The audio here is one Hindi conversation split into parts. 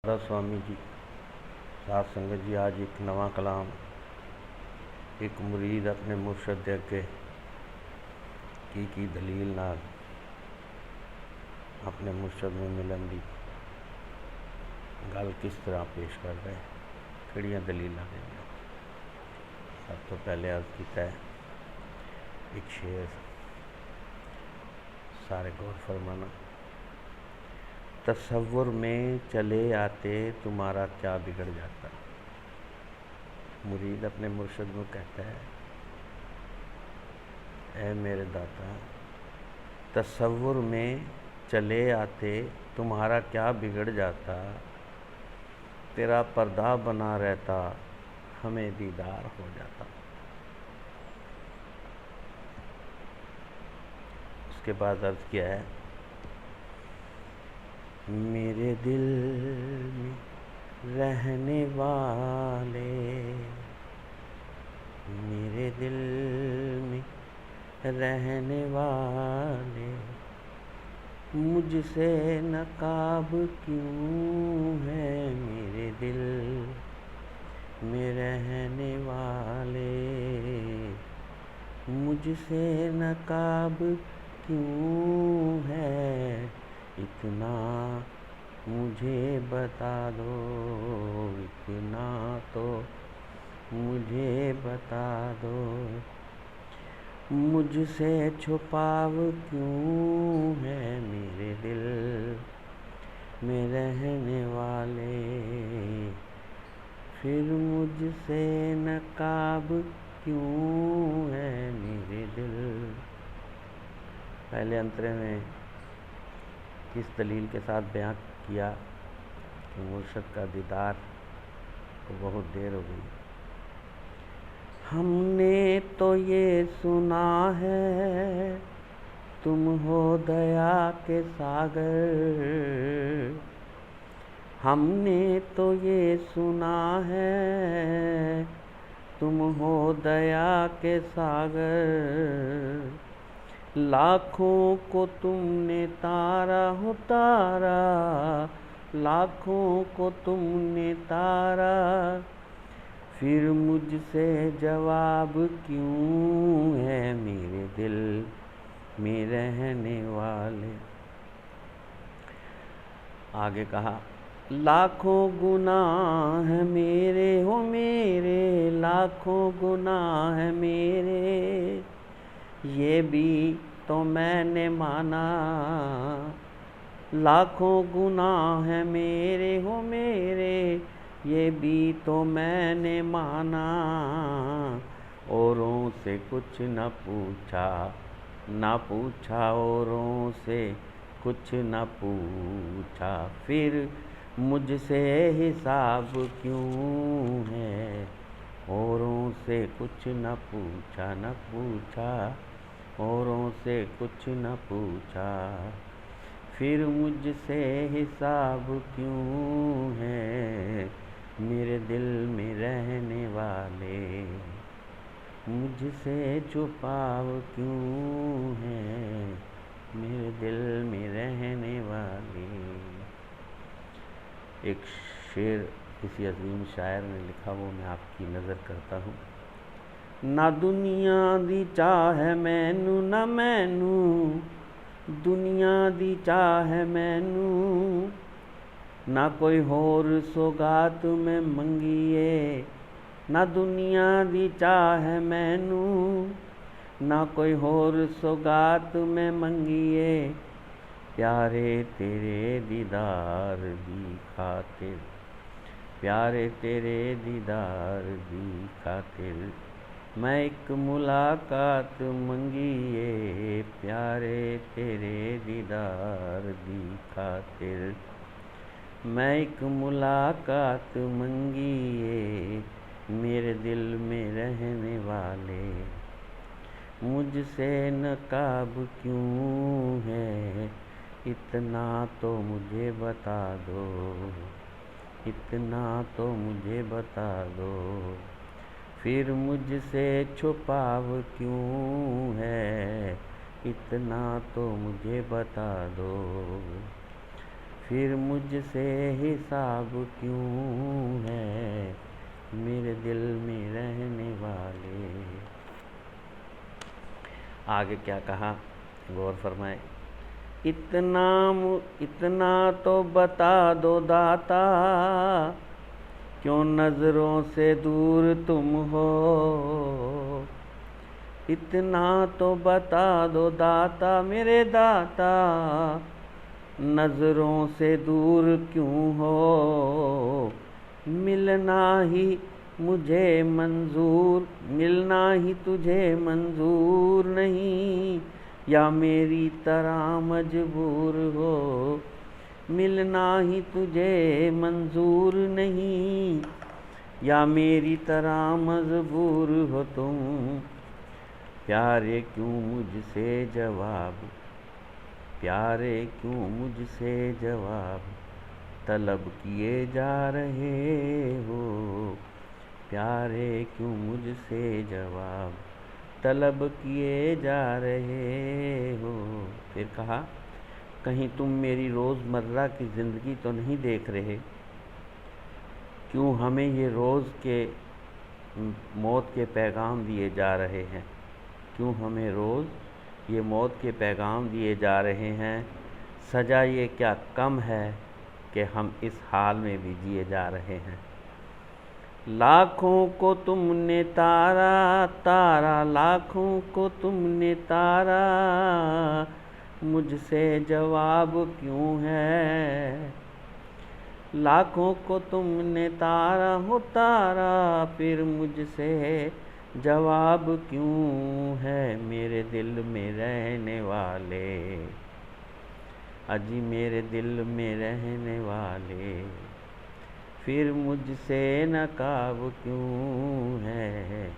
राधा स्वामी जी साध संगत जी आज एक नवा कलाम एक मुरीद अपने मुर्शद दे अगे की दलील नाल अपने मुर्शद में मिलन की गल किस तरह पेश कर रहे किहड़ियां दलीलां देंगे। सब तो पहले अर्ज किया है एक शेर सारे गौर फरमाना। तसव्वुर में चले आते तुम्हारा क्या बिगड़ जाता। मुरीद अपने मुर्शद को कहता है, ऐ मेरे दाता, तसव्वुर में चले आते तुम्हारा क्या बिगड़ जाता। तेरा पर्दा बना रहता हमें दीदार हो जाता। उसके बाद अर्ज किया है, मेरे दिल में रहने वाले, मेरे दिल में रहने वाले, मुझसे नकाब क्यों है। मेरे दिल में रहने वाले, मुझसे नकाब क्यों है। इतना मुझे बता दो, इतना तो मुझे बता दो, मुझसे छुपाव क्यों है। मेरे दिल में रहने वाले, फिर मुझसे नकाब क्यों है। मेरे दिल पहले अंतरे में किस दलील के साथ बयान किया कि मुर्शद का दीदार को बहुत देर हो गई। हमने तो ये सुना है तुम हो दया के सागर, हमने तो ये सुना है तुम हो दया के सागर। लाखों को तुमने तारा हो तारा, लाखों को तुमने तारा, फिर मुझसे जवाब क्यों है। मेरे दिल में रहने वाले। आगे कहा, लाखों गुनाह है मेरे हो मेरे, लाखों गुनाह है मेरे, ये भी तो मैंने माना। लाखों गुनाह है मेरे हो मेरे, ये भी तो मैंने माना। औरों से कुछ न पूछा, ना पूछा औरों से कुछ न पूछा, फिर मुझसे हिसाब क्यों है। औरों से कुछ न पूछा, न पूछा औरों से कुछ न पूछा, फिर मुझसे हिसाब क्यों है। मेरे दिल में रहने वाले, मुझसे छुपाव क्यों है। मेरे दिल में रहने वाले। एक शेर किसी अजीम शायर ने लिखा, वो मैं आपकी नज़र करता हूँ। ना दुनिया दी चाह मैनू, ना मैनू दुनिया दी चाह मैनू, ना कोई होर सौगात में मंगीए। ना दुनिया दी चाह मैनू, ना कोई होर सौगात में मंगीए। प्यारे तेरे दीदार दी खातिर, प्यारे तेरे दीदार दी खातिर, मैं एक मुलाकात मंगीए। प्यारे तेरे दीदार दी खातिर, मैं एक मुलाकात मंगीए। मेरे दिल में रहने वाले, मुझसे नकाब क्यों है। इतना तो मुझे बता दो, इतना तो मुझे बता दो, फिर मुझसे छुपाव क्यों है। इतना तो मुझे बता दो, फिर मुझसे हिसाब क्यों है मेरे दिल में रहने वाले। आगे क्या कहा, गौर फरमाए। इतना तो बता दो दाता, क्यों नजरों से दूर तुम हो। इतना तो बता दो दाता मेरे दाता, नजरों से दूर क्यों हो। मिलना ही मुझे मंजूर, मिलना ही तुझे मंजूर नहीं, या मेरी तरह मजबूर हो। मिलना ही तुझे मंजूर नहीं, या मेरी तरह मजबूर हो तुम। प्यारे क्यों मुझसे जवाब, प्यारे क्यों मुझसे जवाब तलब किए जा रहे हो। प्यारे क्यों मुझसे जवाब तलब किए जा रहे हो। फिर कहा, कहीं तुम मेरी रोज़मर्रा की ज़िंदगी तो नहीं देख रहे। क्यों हमें ये रोज़ के मौत के पैगाम दिए जा रहे हैं। क्यों हमें रोज़ ये मौत के पैगाम दिए जा रहे हैं। सज़ा ये क्या कम है कि हम इस हाल में भी जिए जा रहे हैं। लाखों को तुमने तारा तारा, लाखों को तुमने तारा, मुझसे जवाब क्यों है। लाखों को तुमने तारा हो तारा, फिर मुझसे जवाब क्यों है मेरे दिल में रहने वाले। अजी मेरे दिल में रहने वाले, फिर मुझसे नकाब क्यों है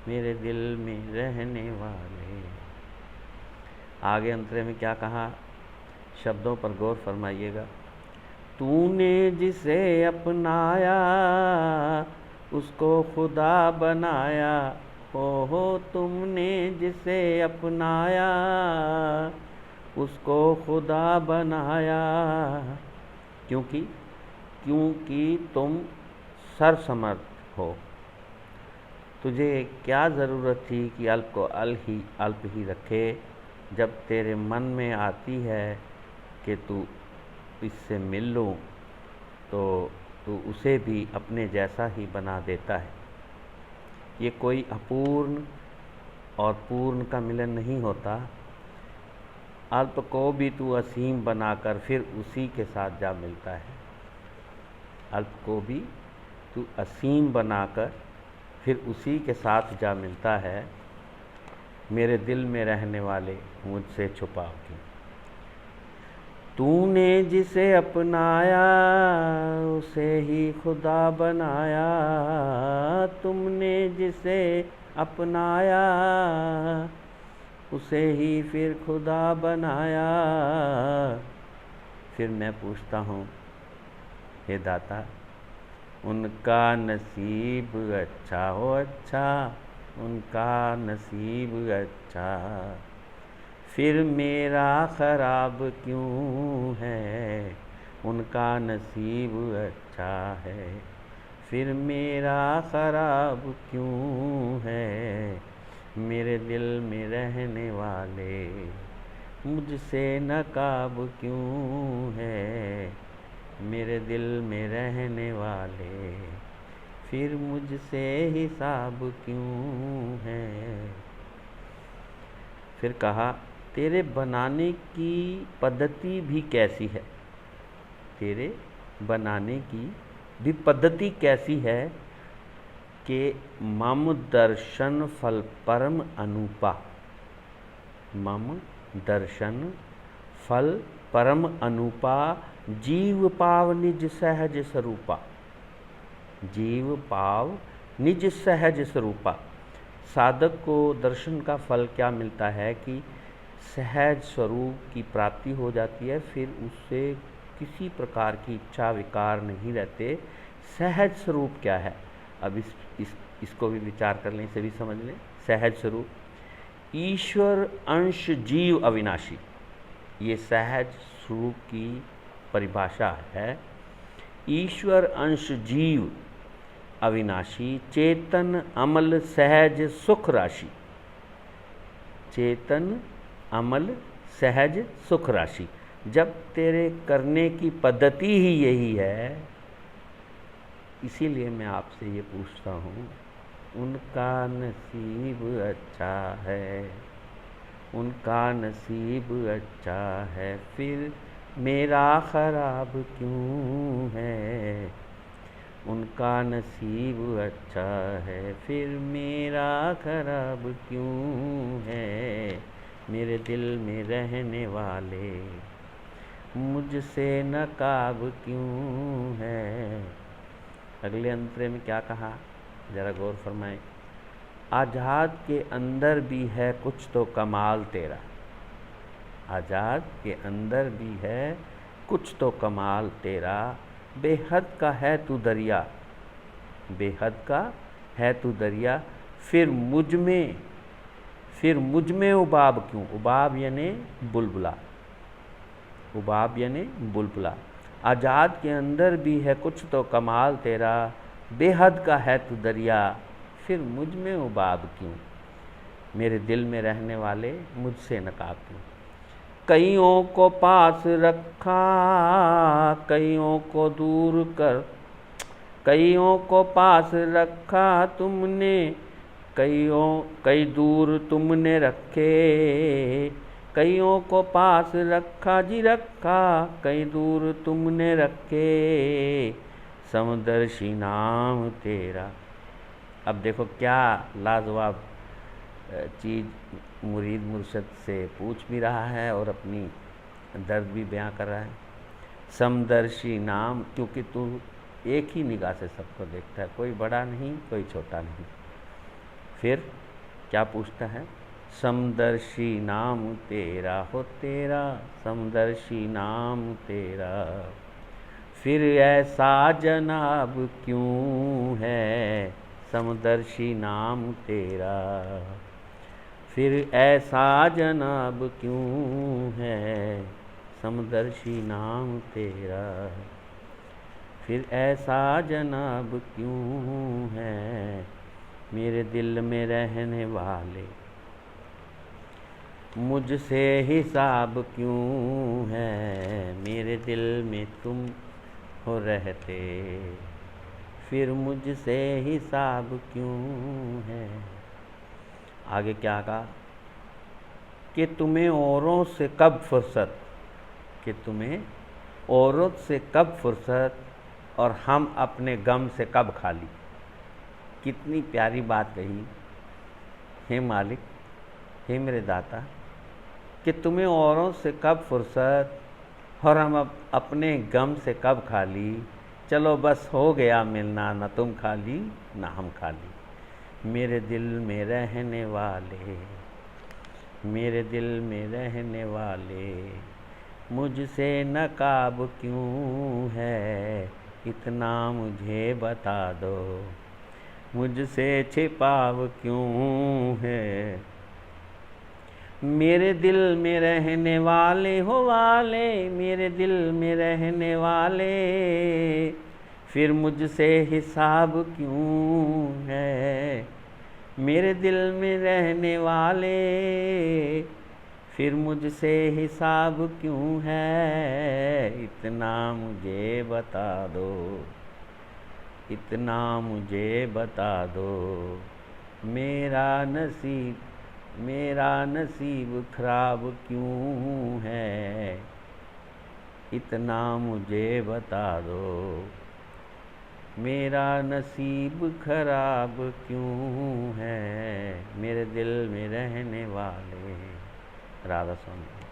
मेरे दिल में रहने वाले। आगे अंतरे में क्या कहा, शब्दों पर गौर फरमाइएगा। तूने जिसे अपनाया उसको खुदा बनाया। हो तुमने जिसे अपनाया उसको खुदा बनाया। क्योंकि तुम सर्वसमर्थ हो। तुझे क्या ज़रूरत थी कि अल्प को अल्प ही रखे, जब तेरे मन में आती है कि तू इससे मिल लूँ तो तू उसे भी अपने जैसा ही बना देता है। ये कोई अपूर्ण और पूर्ण का मिलन नहीं होता। अल्प को भी तू असीम बनाकर फिर उसी के साथ जा मिलता है। अल्प को भी तू असीम बनाकर फिर उसी के साथ जा मिलता है। मेरे दिल में रहने वाले मुझसे छुपाओ क्यों। तूने जिसे अपनाया उसे ही खुदा बनाया। तुमने जिसे अपनाया उसे ही फिर खुदा बनाया। फिर मैं पूछता हूँ, हे दाता, उनका नसीब अच्छा हो अच्छा, उनका नसीब अच्छा, फिर मेरा ख़राब क्यों है। उनका नसीब अच्छा है, फिर मेरा ख़राब क्यों है। मेरे दिल में रहने वाले मुझसे नकाब क्यों है। मेरे दिल में रहने वाले फिर मुझसे हिसाब क्यों है। फिर कहा, तेरे बनाने की पद्धति भी कैसी है। तेरे बनाने की भी पद्धति कैसी है कि मम दर्शन फल परम अनुपा। मम दर्शन फल परम अनुपा, जीव पाव निज सहज स्वरूपा। जीव पाव निज सहज स्वरूपा। साधक को दर्शन का फल क्या मिलता है कि सहज स्वरूप की प्राप्ति हो जाती है। फिर उससे किसी प्रकार की इच्छा विकार नहीं रहते। सहज स्वरूप क्या है, अब इसको भी विचार कर लें, इसे भी समझ लें। सहज स्वरूप, ईश्वर अंश जीव अविनाशी, ये सहज स्वरूप की परिभाषा है, ईश्वर अंश जीव अविनाशी, चेतन अमल सहज सुख राशि। चेतन अमल सहज सुख राशि। जब तेरे करने की पद्धति ही यही है, इसीलिए मैं आपसे ये पूछता हूँ, उनका नसीब अच्छा है, उनका नसीब अच्छा है, फिर मेरा खराब क्यों है। उनका नसीब अच्छा है, फिर मेरा खराब क्यों है। मेरे दिल में रहने वाले मुझसे नकाब क्यों है। अगले अंतरे में क्या कहा, ज़रा गौर फरमाएं। आज़ाद के अंदर भी है कुछ तो कमाल तेरा। आज़ाद के अंदर भी है कुछ तो कमाल तेरा, बेहद का है तू दरिया, बेहद का है तू दरिया, फिर मुझ में उबाब क्यों। उबाब यानी बुलबुला, उबाब यानी बुलबुला। आज़ाद के अंदर भी है कुछ तो कमाल तेरा, बेहद का है तू दरिया, फिर मुझ में उबाब क्यों। मेरे दिल में रहने वाले मुझसे नकाब क्यों। कईयों को पास रखा, कईयों को दूर कर, कईयों को पास रखा तुमने, कई दूर तुमने रखे। कईयों को पास रखा जी रखा, कई दूर तुमने रखे, समदर्शी नाम तेरा। अब देखो क्या लाजवाब चीज़ मुरीद मुर्शद से पूछ भी रहा है और अपनी दर्द भी बयां कर रहा है। समदर्शी नाम, क्योंकि तू एक ही निगाह से सबको देखता है, कोई बड़ा नहीं कोई छोटा नहीं। फिर क्या पूछता है, समदर्शी नाम तेरा हो तेरा, समदर्शी नाम तेरा, फिर ऐसा जनाब क्यों है। समदर्शी नाम तेरा, फिर ऐसा जनाब क्यों है। समदर्शी नाम तेरा, फिर ऐसा जनाब क्यों है। मेरे दिल में रहने वाले मुझसे हिसाब क्यों है। मेरे दिल में तुम हो रहते, फिर मुझसे हिसाब क्यों है। आगे क्या कहा कि तुम्हें औरों से कब फुर्सत, कि तुम्हें औरों से कब फुर्सत, और हम अपने गम से कब खाली। कितनी प्यारी बात कही, हे मालिक, हे मेरे दाता, कि तुम्हें औरों से कब फुर्सत और हम अपने गम से कब खाली। चलो बस हो गया मिलना, न तुम खाली न हम खाली। मेरे दिल में रहने वाले, मेरे दिल में रहने वाले मुझसे नकाब क्यों है। इतना मुझे बता दो, मुझसे छिपाव क्यों है। मेरे दिल में रहने वाले हो वाले, मेरे दिल में रहने वाले, फिर मुझसे हिसाब क्यों है। मेरे दिल में रहने वाले, फिर मुझसे हिसाब क्यों है। इतना मुझे बता दो, इतना मुझे बता दो, मेरा नसीब खराब क्यों है। इतना मुझे बता दो, मेरा नसीब खराब क्यों है। मेरे दिल में रहने वाले। राधा स्वामी।